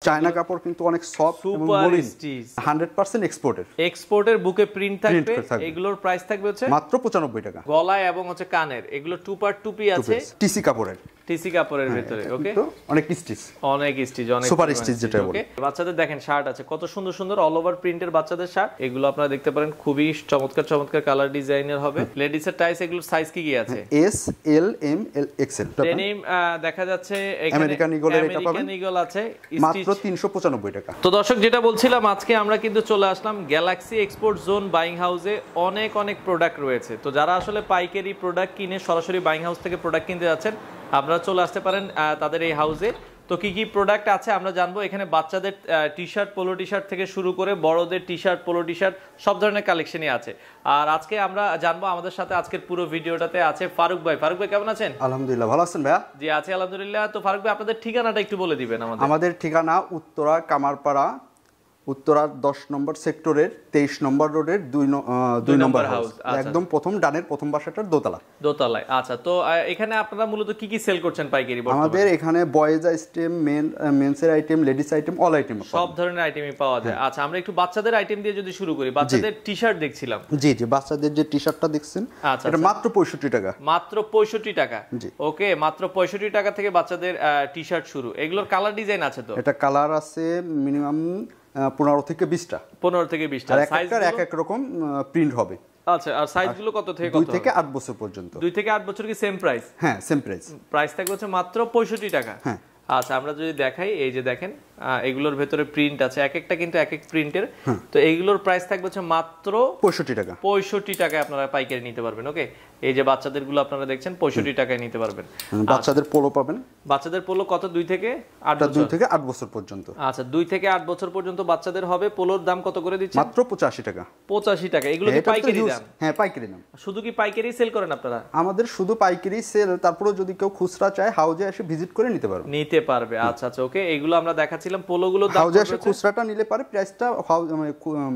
China কাপড় কিন্তু অনেক সফট এবং মলিন, 100% এক্সপোর্টের বুকে প্রিন্ট থাকবে। এগুলোর প্রাইস থাকবে হচ্ছে মাত্র 95 টাকা। গলায় এবং হচ্ছে কানের এগুলো টু পার্ট টুপি আছে, টিসি কাপড়ের ভিতরে। ওকে, অনেক স্টিচ, অনেক সুপার স্টিচ যেটা বলে। বাচ্চাদের দেখেন শার্ট আছে কত সুন্দর সুন্দর অল ওভার প্রিন্টের বাচ্চাদের শার্ট, এগুলো আপনারা দেখতে পারেন খুবই চমৎকার চমৎকার কালার ডিজাইনের হবে। লেডিস এর টাইস এগুলোর সাইজ কি আছে? এস, এল, এম, এল, এক্সেল। ডেনিম দেখা যাচ্ছে এখানে আমেরিকান ইগলের এটা পাবেন আমেরিকান ইগল আছে মাত্র 395 টাকা। তো দর্শক যেটা বলছিলাম, আজকে আমরা কিন্তু চলে আসলাম গ্যালাক্সি এক্সপোর্ট জোন বাইং হাউসে। অনেক অনেক প্রোডাক্ট রয়েছে, তো যারা আসলে পাইকারি প্রোডাক্ট কিনে সরাসরি বাইং হাউস থেকে প্রোডাক্ট কিনতে যাচ্ছেন, আপনারা চলে আসতে পারেন তাদের এই হাউসে। তো কি কি প্রোডাক্ট আছে আমরা জানবো। এখানে বাচ্চাদের T shirt, polo T shirt থেকে শুরু করে বড়দের T shirt, polo T shirt সব ধরনের কালেকশনই আছে। আর আজকে আমরা জানবো, আমাদের সাথে আজকের পুরো ভিডিওটাতে আছে ফারুক ভাই। ফারুক ভাই কেমন আছেন? আলহামদুলিল্লাহ, ভালো আছেন ভাইয়া? জি আছি আলহামদুলিল্লাহ। তো ফারুক ভাই আপনাদের ঠিকানাটা একটু বলে দিবেন আমাদের। আমাদের ঠিকানা উত্তরা কামারপাড়া, উত্তরা 10 নম্বর সেক্টরের 23 নম্বর রোডের 2 নম্বর হাউস, একদম প্রথম ডানের প্রথম বাসাটার দোতলায়। আচ্ছা, তো এখানে আপনারা মূলত কি কি সেল করছেন পাইকারি? আমাদের এখানে বয়েজ আইটেম, মেন্সের item, ladies item, all item, সব ধরনের আইটেমই পাওয়া যায়। আচ্ছা, আমরা একটু বাচ্চাদের আইটেম দিয়ে যদি শুরু করি। বাচ্চাদের টি শার্ট দেখছিলাম। জি, বাচ্চাদের যে টি শার্টটা দেখছেন এটা মাত্র 65 টাকা। মাত্র 65 টাকা। ওকে, মাত্র 65 টাকা থেকে বাচ্চাদের টি শার্ট শুরু। এগুলোর কালার ডিজাইন আছে? তো এটা কালার আছে মিনিমাম 15 থেকে 20টা। 15 থেকে 20টা। সাইজটার এক এক রকম প্রিন্ট হবে। আচ্ছা, আর সাইজগুলো কত থেকে কত? 2 থেকে 8 বছর পর্যন্ত। 2 থেকে 8 বছর কি সেম প্রাইস? হ্যাঁ, সেম প্রাইস। প্রাইস থাকবে হচ্ছে মাত্র 65 টাকা। হ্যাঁ। আচ্ছা, আমরা যদি দেখাই, এই যে দেখেন এগুলোর ভেতরে প্রিন্ট আছে, এক একটা কিন্তু এক এক প্রিন্টের। তো এইগুলোর প্রাইস থাকবে হচ্ছে মাত্র 65 টাকা। 65 টাকায় আপনারা পাইকারি নিতে পারবেন। ওকে, এই যে বাচ্চাদের গুলো আপনারা দেখছেন 65 টাকায় নিতে পারবেন। বাচ্চাদের পোলো পাবেন। বাচ্চাদের পোলো কত? 2 থেকে 8 বছর। 2 থেকে 8 বছর পর্যন্ত। আচ্ছা, 2 থেকে 8 বছর পর্যন্ত বাচ্চাদের হবে। পোলোর দাম কত করে দিচ্ছেন? মাত্র 85 টাকা। 85 টাকা। এগুলো কি পাইকারি দাম? হ্যাঁ, পাইকারি দাম। শুধু কি পাইকারি সেল করেন আপনারা? আমাদের শুধু পাইকারি সেল, তারপরে যদি কেউ খুচরা চায় হাউজে এসে ভিজিট করে নিতে পারবে। আচ্ছা আচ্ছা, ওকে। এগুলো আমরা দেখাচ্ছিলাম পোলোগুলো দাম হাউজে এসে খুচরাটা নিলে পারে প্রাইসটা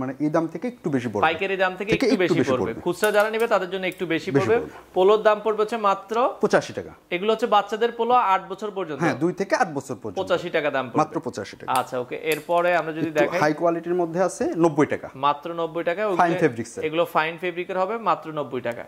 মানে এই দাম থেকে একটু বেশি পড়বে, পাইকারি দাম থেকে একটু বেশি পড়বে। খুচরা যারা নেবে তাদের জন্য একটু বেশি পড়বে। পোলোর দাম পড়বে হচ্ছে মাত্র 85 টাকা। এগুলো হচ্ছে বাচ্চাদের পোলো 8 বছর পর্যন্ত। হ্যাঁ, 2 থেকে 8 বছর পর্যন্ত 85 টাকা দাম পড়বে, মাত্র 85 টাকা। আচ্ছা, ওকে। এরপরে আমরা যদি দেখাই, হাই কোয়ালিটির মধ্যে আছে 90 টাকা, মাত্র 90 টাকা। ফাইন ফেব্রিক্স, এগুলো ফাইন ফেব্রিকের হবে, মাত্র 90 টাকা।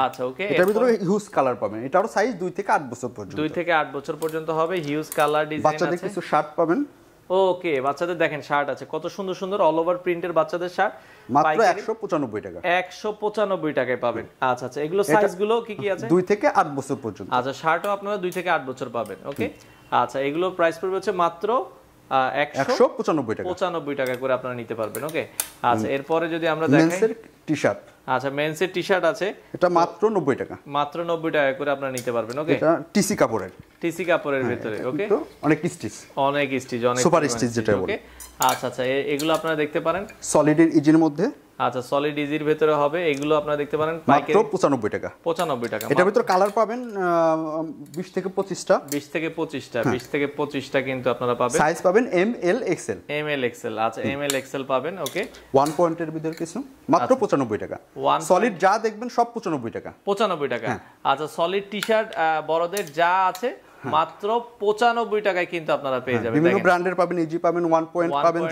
আচ্ছা, ওকে। এটার ভিতরে হিউজ কালার পাবেন। এটারও সাইজ 2 থেকে 8 বছর পর্যন্ত। 2 থেকে 8 বছর পর্যন্ত হবে। হিউজ কালার ডিজাইন আছে। বাচ্চাদের কিছু শার্ট পাবেন। ওকে, বাচ্চাদের দেখেন শার্ট আছে কত সুন্দর সুন্দর অল ওভার প্রিন্টের বাচ্চাদের শার্ট, মাত্র 195 টাকা। 195 টাকায় পাবেন। আচ্ছা আচ্ছা, এগুলো সাইজগুলো কি কি আছে? 2 থেকে 8 বছর পর্যন্ত। আচ্ছা, শার্টও আপনারা 2 থেকে 8 বছর পাবেন। ওকে, আচ্ছা, এগুলো প্রাইস পড়বে হচ্ছে মাত্র 195 টাকা। 95 টাকা করে আপনারা নিতে পারবেন। ওকে, আচ্ছা, এরপরে যদি আমরা দেখাই মেন্সের টি-শার্ট। আচ্ছা, মেন্সের টি-শার্ট আছে, এটা মাত্র 90 টাকা। মাত্র 90 টাকা করে আপনারা নিতে পারবেন। ওকে, এটা টিসি কাপড়ের ভিতরে। ওকে, অনেক স্টিচ, অনেক সুপার স্টিচ যেটা বলে। আচ্ছা আচ্ছা, এগুলো আপনারা দেখতে পারেন সলিডের ইজির মধ্যে। আচ্ছা, সলিড ইজির ভিতরে হবে। এগুলো আপনারা দেখতে পারেন মাত্র 95 টাকা। 95 টাকা। এটার ভিতরে কালার পাবেন 20 থেকে 25টা। 20 থেকে 25টা কিন্তু আপনারা পাবেন। সাইজ পাবেন M, L, XL. M, L, XL. আচ্ছা, এম, এল, এক্সেল পাবেন। ওকে, 1 পয়েন্টের ভিতরে কিছু মাত্র 95 টাকা। সলিড যা দেখবেন সব 95 টাকা। 95 টাকা। আচ্ছা, সলিড টি-শার্ট বড়দের যা আছে মাত্র 95 টাকায় কিন্তু আপনারা পেয়ে যাবেন। বিভিন্ন ব্র্যান্ডের পাবেন, ইজি পাবেন, 1 পয়েন্ট পাবেন,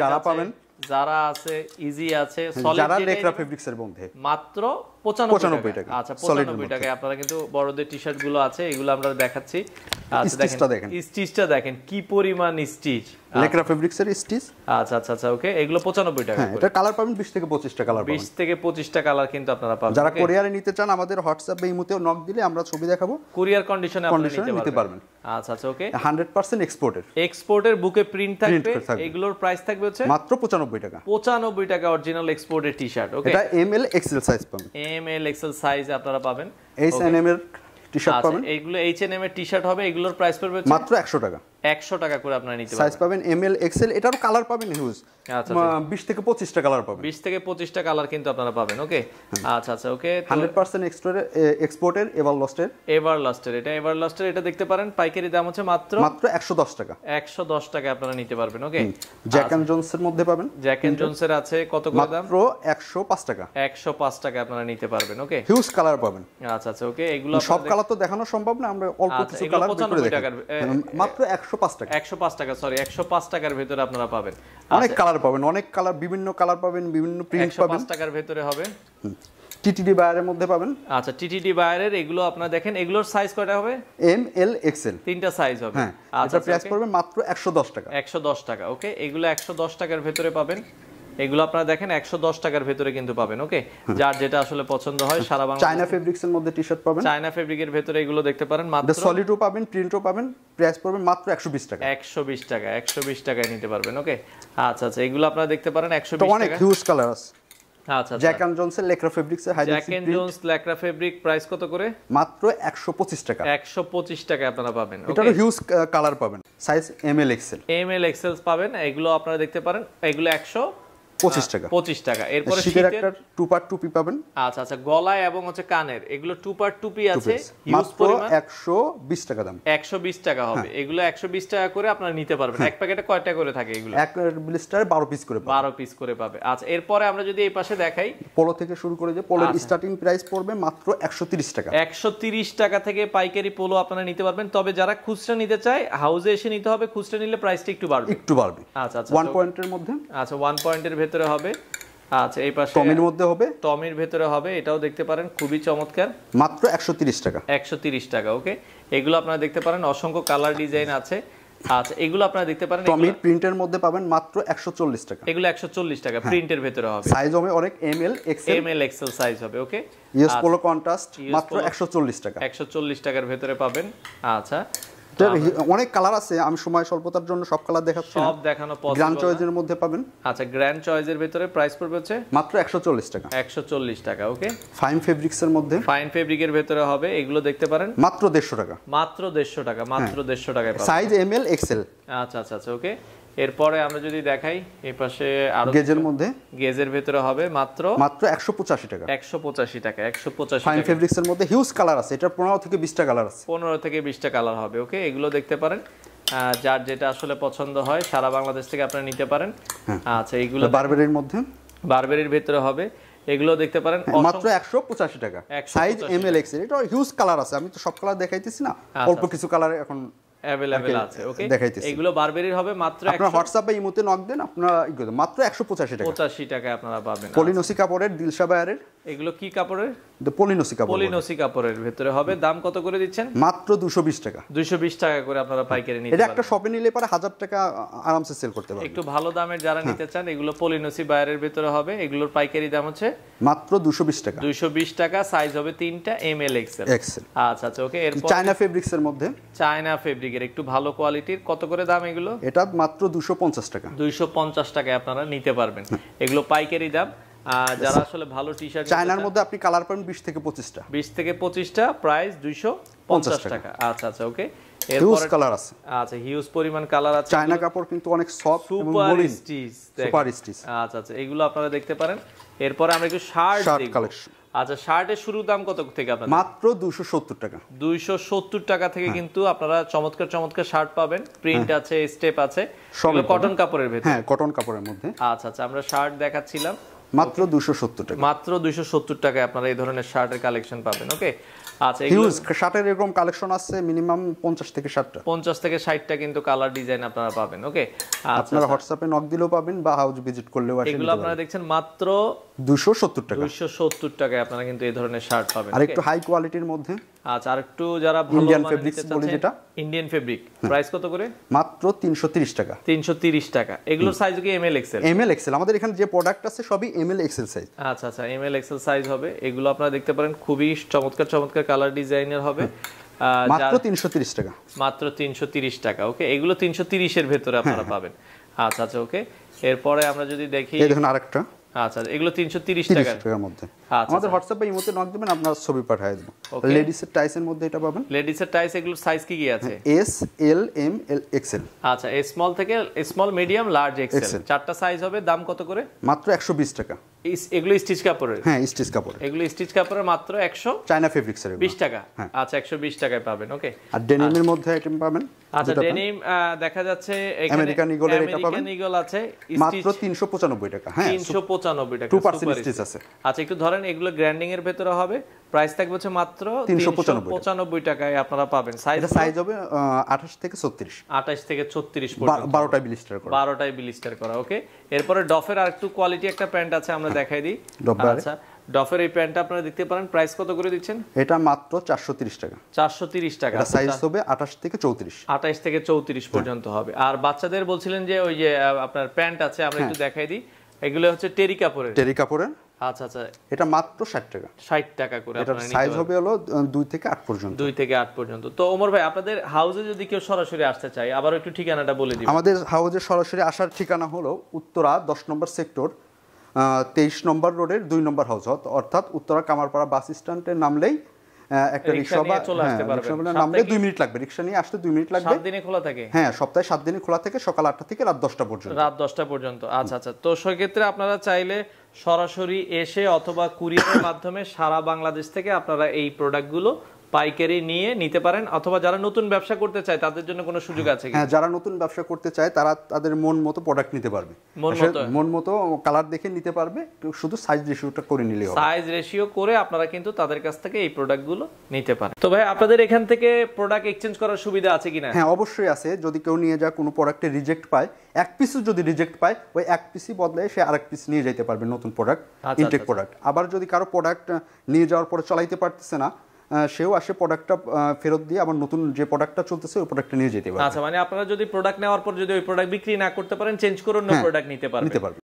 যারা আছে, ইজি আছে, সলিড যারা লেকরা ফেব্রিক্সের মধ্যে মাত্র 95 টাকা। আচ্ছা, 95 টাকায় আপনারা কিন্তু বড়দের টি-শার্ট গুলো আছে, এগুলো আমরা দেখাচ্ছি। আচ্ছা, দেখেন স্টিচটা দেখেন কি পরিমাণ স্টিচ, লেকরা ফেব্রিক্সের স্টিচ। আচ্ছা আচ্ছা আচ্ছা, ওকে। এগুলো 95 টাকা। এটা কালার পাবেন 20 থেকে 25টা কালার পাবেন। 20 থেকে 25টা কালার কিন্তু আপনারা পাবেন। যারা কোরিয়ারে নিতে চান আমাদের হোয়াটসঅ্যাপে ইমোতেও নক দিলে আমরা ছবি দেখাবো, কুরিয়ার কন্ডিশনে আপনারা নিতে পারবেন। আচ্ছা আচ্ছা, ওকে। 100% এক্সপোর্টের বুকে প্রিন্ট থাকবে। এগুলোর প্রাইস থাকবে হচ্ছে মাত্র 95 টাকা। 95 টাকা অরিজিনাল এক্সপোর্টের টি-শার্ট। ওকে, এটা এম, এল, এক্সেল সাইজ পাবেন। এম, এল, এক্সেল সাইজ আপনারা পাবেন। H&M এর টি-শার্ট পাবেন। এইগুলো H&M এর টি-শার্ট হবে। এগুলোর প্রাইস পড়বে মাত্র 100 টাকা। 100 টাকা করে আপনারা নিতে পারবেন। সাইজ পাবেন এম, এল, এক্সেল। এটারও কালার পাবেন হিউজ। আচ্ছা, 20 থেকে 25টা কালার পাবেন। 20 থেকে 25টা কালার কিন্তু আপনারা পাবেন। ওকে, আচ্ছা আচ্ছা, ওকে। 100% এক্সপোর্টের এভারলাস্টের। এটা এভারলাস্টের, এটা দেখতে পারেন পাইকারি দাম হচ্ছে মাত্র 110 টাকা। 110 টাকা আপনারা নিতে পারবেন। ওকে, জ্যাক এন্ড জোনসের মধ্যে পাবেন। জ্যাক এন্ড জোনসের আছে কত করে দাম? মাত্র 105 টাকা। 105 টাকা আপনারা নিতে পারবেন। ওকে, হিউজ কালার পাবেন। আচ্ছা আচ্ছা, ওকে। এগুলো সব কালার তো দেখানো সম্ভব না, আমরা অল্প কিছু কালার বের করে দেখাবো। মাত্র 105 টাকা। 105 টাকা, সরি 105 টাকার ভিতরে আপনারা পাবেন। অনেক কালার পাবেন, অনেক কালার, বিভিন্ন কালার পাবেন, বিভিন্ন প্রিন্ট পাবেন। 105 টাকার ভিতরে হবে। টিটিডি বায়ারের মধ্যে পাবেন। আচ্ছা, টিটিডি বায়ারের এগুলো আপনারা দেখেন, এগুলোর সাইজ কয়টা হবে? এম এল এক্সেল, তিনটা সাইজ হবে। হ্যাঁ, এটা প্রাইস পড়বে মাত্র 110 টাকা। 110 টাকা, ওকে। এগুলো 110 টাকার ভিতরে পাবেন। এগুলো আপনারা দেখেন 110 টাকার ভিতরে কিন্তু পাবেন, ওকে। যার যেটা আসলে পছন্দ হয় সারা বাংলা। চায়না ফেব্রিক্স এর মধ্যে টি-শার্ট পাবেন। চায়না ফেব্রিকের ভিতরে এগুলো দেখতে পারেন মাত্র সলিডও পাবেন, প্রিন্টও পাবেন, প্রাইস পড়বে মাত্র 120 টাকা। 120 টাকা, 120 টাকায় নিতে পারবেন, ওকে। আচ্ছা আচ্ছা, এগুলো আপনারা দেখতে পারেন 120 টাকা। অনেক হিউজ কালার আছে। আচ্ছা, জ্যাক এন্ড জোনস এর লেকরা ফেব্রিক্স এর Jack and Jones Lycra fabric price কত করে? মাত্র 125 টাকা। 125 টাকায় আপনারা পাবেন, ওকে। এটারও হিউজ কালার পাবেন, size M L XL. M L XL পাবেন, এগুলো আপনারা দেখতে পারেন। এগুলো 125 টাকা। 25 টাকা। এরপরে শীতের একটা টু পার্ট টুপি পাবেন। আচ্ছা আচ্ছা, গলায় এবং হচ্ছে কানের, এগুলো টু পার্ট টুপি আছে, হিউজ মাত্র পরিমাণ। 120 টাকা দাম। 120 টাকা হবে। এগুলো 120 টাকা করে আপনারা নিতে পারবেন। এক প্যাকেটে কয়টা করে থাকে এগুলো? এক ব্লিস্টারে 12 পিস করে পাবেন। 12 পিস করে পাবে। আচ্ছা, এরপরে আমরা যদি এই পাশে দেখাই, পোলো থেকে শুরু করে যে পোলোর স্টার্টিং প্রাইস পড়বে মাত্র 130 টাকা। 130 টাকা থেকে পাইকারি পোলো আপনারা নিতে পারবেন। তবে যারা খুচরা নিতে চায় হাউজে এসে নিতে হবে, খুচরা নিলে প্রাইসটা একটু বাড়বে। আচ্ছা আচ্ছা, 1 পয়েন্টের মধ্যে। আচ্ছা, 1 পয়েন্টের ভিতরে হবে। আচ্ছা, এই পাশে টমির মধ্যে হবে। টমির ভিতরে হবে, এটাও দেখতে পারেন, খুবই চমৎকার। মাত্র 130 টাকা। 130 টাকা, ওকে। এগুলো আপনারা দেখতে পারেন, অসংখ্য কালার ডিজাইন আছে। আচ্ছা, এগুলো আপনারা দেখতে পারেন। টমির প্রিন্টের মধ্যে পাবেন মাত্র 140 টাকা। এগুলো 140 টাকা, প্রিন্টের ভিতরে হবে। সাইজ হবে অনেক M L XL. M L XL size হবে, ওকে। ইউএস পোলো কন্ট্রাস্ট মাত্র 140 টাকা। 140 টাকার ভিতরে পাবেন। আচ্ছা, অনেক কালার আছে, আমি সময় স্বল্পতার জন্য সব কালার দেখাচ্ছি না, সব দেখানো পসিবল। গ্র্যান্ড চয়েসের মধ্যে পাবেন। আচ্ছা, গ্র্যান্ড চয়েসের ভিতরে প্রাইস পড়বে হচ্ছে মাত্র 140 টাকা। 140 টাকা, ওকে। ফাইন ফেব্রিক্স এর মধ্যে, ফাইন ফেব্রিকের ভিতরে হবে, এগুলো দেখতে পারেন মাত্র 150 টাকা। মাত্র 150 টাকা, মাত্র 150 টাকায় পাবেন। Size M L XL. আচ্ছা আচ্ছা আচ্ছা, ওকে। এরপরে আমরা যদি দেখাই এই পাশে আরো গেজের মধ্যে, গেজের ভিতরে হবে মাত্র 185 টাকা। 185 টাকা, 185 ফাইন টাকা। ফেব্রিক্স এর মধ্যে হিউজ কালার আছে, এটা 15 থেকে 20টা কালার আছে। 15 থেকে 20টা কালার হবে, ওকে। এগুলো দেখতে পারেন, যার যেটা আসলে পছন্দ হয় সারা বাংলাদেশ থেকে আপনারা নিতে পারেন। আচ্ছা, এগুলো বারবেরির মধ্যে, বারবেরির ভিতরে হবে, এগুলো দেখতে পারেন মাত্র 185 টাকা। Size M L XL. এটা হিউজ কালার আছে, আমি তো সব কালার দেখাইতেছি না, অল্প কিছু কালার এখন अवेलेबल আছে, ওকে। দেখাইতেছি। এগুলো বারবেরির হবে মাত্র আপনারা হোয়াটসঅ্যাপে ইমোতে নক দেন, আপনারা মাত্র 185 টাকা। 85 টাকায় আপনারা পাবেন। পলিনোসি কাপড়ের, দিলশা বায়ারের। এগুলো কি কাপড়ের? পলিনোসি কাপড়। পলিনোসি কাপড়ের ভিতরে হবে। দাম কত করে দিচ্ছেন? মাত্র 220 টাকা। 220 টাকা করে আপনারা পাইকারি নিতে এটা পারবেন। একটা শপে নিলে পরে 1000 টাকা আরামসে সেল করতে পারবেন। একটু ভালো দামের যারা নিতে চান, এগুলো পলিনোসি বায়ারের ভিতরে হবে। এগুলোর পাইকারি দাম হচ্ছে মাত্র 220 টাকা। 220 টাকা, সাইজ হবে 3টা, এম এল এক্সেল। আচ্ছা আচ্ছা, ওকে। এরপর চায়না ফেব্রিক্স এর মধ্যে, চায়না ফেব্রিকের একটু ভালো কোয়ালিটির, কত করে দাম এগুলো? এটা মাত্র 250 টাকা। 250 টাকায় আপনারা নিতে পারবেন। এগুলো পাইকারি দাম। যারা আসলে ভালো টি-শার্ট, চায়নার মধ্যে আপনি কালার পাবেন 20 থেকে 25টা। 20 থেকে 25টা, প্রাইস 250 টাকা। আচ্ছা আচ্ছা, ওকে। হিউজ কালার আছে। আচ্ছা, হিউজ পরিমাণ কালার আছে। চায়না কাপড় কিন্তু অনেক সফট এবং সুপার মলিন। Stitch, super stitch. আচ্ছা আচ্ছা, এগুলো আপনারা দেখতে পারেন। এরপরে আমরা একটু শার্ট দেখব। কালেকশন। আচ্ছা, শার্টের শুরু দাম কত থেকে আপনাদের? মাত্র 270 টাকা। 270 টাকা থেকে কিন্তু আপনারা চমৎকার চমৎকার শার্ট পাবেন। প্রিন্ট আছে, স্টেপ আছে, এগুলো কটন কাপড়ের ভিতরে। হ্যাঁ, কটন কাপড়ের মধ্যে। আচ্ছা আচ্ছা, আমরা শার্ট দেখাচ্ছিলাম, মাত্র 270 টাকা। মাত্র 270 টাকায় আপনারা এই ধরনের শার্টের কালেকশন পাবেন, ওকে। আচ্ছা, হিউজ শার্টের এরকম কালেকশন আছে, মিনিমাম 50 থেকে 60টা। 50 থেকে 60টা কিন্তু কালার ডিজাইন আপনারা পাবেন, ওকে। আপনারা হোয়াটসঅ্যাপে নক দিলেও পাবেন বা হাউস ভিজিট করলেও আসে। এগুলো আপনারা দেখছেন মাত্র 270 টাকা। 270 টাকায় আপনারা কিন্তু এই ধরনের শার্ট পাবেন। আর একটু হাই কোয়ালিটির মধ্যে, আচ্ছা, আর একটু যারা ভালো ইন্ডিয়ান মানের ফেব্রিক্স নিতে বলি চাচ্ছেন, যেটা, ইন্ডিয়ান ফেব্রিক, প্রাইস কত করে? মাত্র 330 টাকা। 330 টাকা। এগুলোর সাইজ কি M L XL? M L XL. আমাদের এখানে যে প্রোডাক্ট আছে সবই এম এল এক্সেল সাইজ। আচ্ছা আচ্ছা, এম এল এক্সেল সাইজ হবে। এগুলো আপনারা দেখতে পারেন, খুবই চমৎকার চমৎকার কালার ডিজাইনের হবে। মাত্র 330 টাকা। মাত্র 330 টাকা, ওকে। এগুলো 330 এর ভিতরে আপনারা পাবেন। আচ্ছা আচ্ছা, ওকে। এরপরে আমরা যদি দেখি, এই দেখুন আরেকটা। আচ্ছা, এগুলো 330 টাকার মধ্যে। আচ্ছা, আমাদের হোয়াটসঅ্যাপে ইমোতে নক দিবেন, আপনার ছবি পাঠিয়ে দেব। লেডিসের টাইসের মধ্যে এটা পাবেন। লেডিসের টাইস, এগুলো সাইজ কি কি আছে? এস, এল, এম, এল, এক্সেল। আচ্ছা, স্মল থেকে স্মল, মিডিয়াম, লার্জ, এক্সেল, চারটা সাইজ হবে। দাম কত করে? মাত্র 120 টাকা। এগুলো স্টিচ কাপড়ের? হ্যাঁ, স্টিচ কাপড়। এগুলো স্টিচ কাপড়ের, মাত্র 100 চায়না ফেব্রিক্স এর 20 টাকা। আচ্ছা, 120 টাকায় পাবেন, ওকে। আর ডেনিমের মধ্যে আইটেম পাবেন। আচ্ছা ডেনিম দেখা যাচ্ছে এখানে আমেরিকান ঈগলের এটা পাবেন, আমেরিকান ঈগল আছে মাত্র 395 টাকা। হ্যাঁ 395 টাকা 2% স্টিচ আছে। আচ্ছা একটু ধরেন এগুলো গ্র্যান্ডিং এর ভিতরে হবে, প্রাইস থাকবে হচ্ছে মাত্র 395 টাকায় আপনারা পাবেন। সাইজ হবে 28 থেকে 36, 28 থেকে 36 পর্যন্ত, 12টায় ব্লিস্টার করা, 12টায় ব্লিস্টার করা। ওকে, এরপরে ডফের আরেকটু কোয়ালিটি একটা প্যান্ট আছে, আমরা দেখাই দিই। আচ্ছা ডফের এই প্যান্টটা আপনারা দেখতে পারেন, প্রাইস কত করে দিচ্ছেন? এটা মাত্র 430 টাকা। 430 টাকা। এটা সাইজ হবে 28 থেকে 34, 28 থেকে 34 পর্যন্ত হবে। আর বাচ্চাদের বলছিলেন যে ওই যে আপনার প্যান্ট আছে, আমরা একটু দেখাই দিই। এগুলো হচ্ছে টেরি কাপড়ের। টেরি কাপড়ের। আচ্ছা আচ্ছা, এটা মাত্র 60 টাকা। 60 টাকা করে এটা সাইজ হবে হলো 2 থেকে 8 পর্যন্ত। 2 থেকে 8 পর্যন্ত। তো ওমর ভাই আপনাদের হাউসে যদি কেউ সরাসরি আসতে চায়, আবার একটু ঠিকানাটা বলে দিবেন। আমাদের হাউসে সরাসরি আসার ঠিকানা হলো উত্তরা 10 নম্বর সেক্টর 23 নম্বর রোডের 2 নম্বর হাউস, অর্থাৎ উত্তরা কামারপাড়া বাস স্ট্যান্ডে নামলেই একটা রিকশা বা নামলে 2 মিনিট লাগবে, রিকশা নিয়ে আসতে 2 মিনিট লাগবে। 7 দিনে খোলা থাকে? হ্যাঁ সপ্তাহে 7 দিনই খোলা থাকে, সকাল 8টা থেকে রাত 10টা পর্যন্ত। রাত 10টা পর্যন্ত। আচ্ছা আচ্ছা, তো সেক্ষেত্রে আপনারা চাইলে সরাসরি এসে অথবা কুরিয়ারের মাধ্যমে সারা বাংলাদেশ থেকে আপনারা এই প্রোডাক্টগুলো পাইকারি নিয়ে নিতে পারেন, অথবা যারা নতুন ব্যবসা করতে চায় তাদের জন্য কোনো সুযোগ আছে কি? হ্যাঁ, যারা নতুন ব্যবসা করতে চায় তারা তাদের মন মতো প্রোডাক্ট নিতে পারবে, মন মতো কালার দেখে নিতে পারবে, শুধু সাইজ রেশিওটা করে নিলেই হবে। সাইজ রেশিও করে আপনারা কিন্তু তাদের কাছ থেকে এই প্রোডাক্টগুলো নিতে পারেন। তো ভাই আপনাদের এখান থেকে প্রোডাক্ট এক্সচেঞ্জ করার সুবিধা আছে কিনা? হ্যাঁ অবশ্যই আছে। যদি কেউ নিয়ে যায় কোনো প্রোডাক্টে রিজেক্ট পায়, এক পিসও যদি রিজেক্ট পায়, ওই এক পিসই বদলে সে আরেক পিস নিয়ে যেতে পারবে, নতুন প্রোডাক্ট, ইনটেক প্রোডাক্ট। আবার যদি কারো প্রোডাক্ট নিয়ে যাওয়ার পরে চালাইতে পারতেছে না, সেও আসে প্রোডাক্টটা ফেরত দিয়ে আবার নতুন যে প্রোডাক্টটা চলতেছে ওই প্রোডাক্টটা নিয়ে যেতে পারবে। আচ্ছা, মানে আপনারা যদি প্রোডাক্ট নেওয়ার পর যদি ওই প্রোডাক্ট বিক্রি না করতে পারেন, চেঞ্জ করে অন্য প্রোডাক্ট নিতে পারবেন।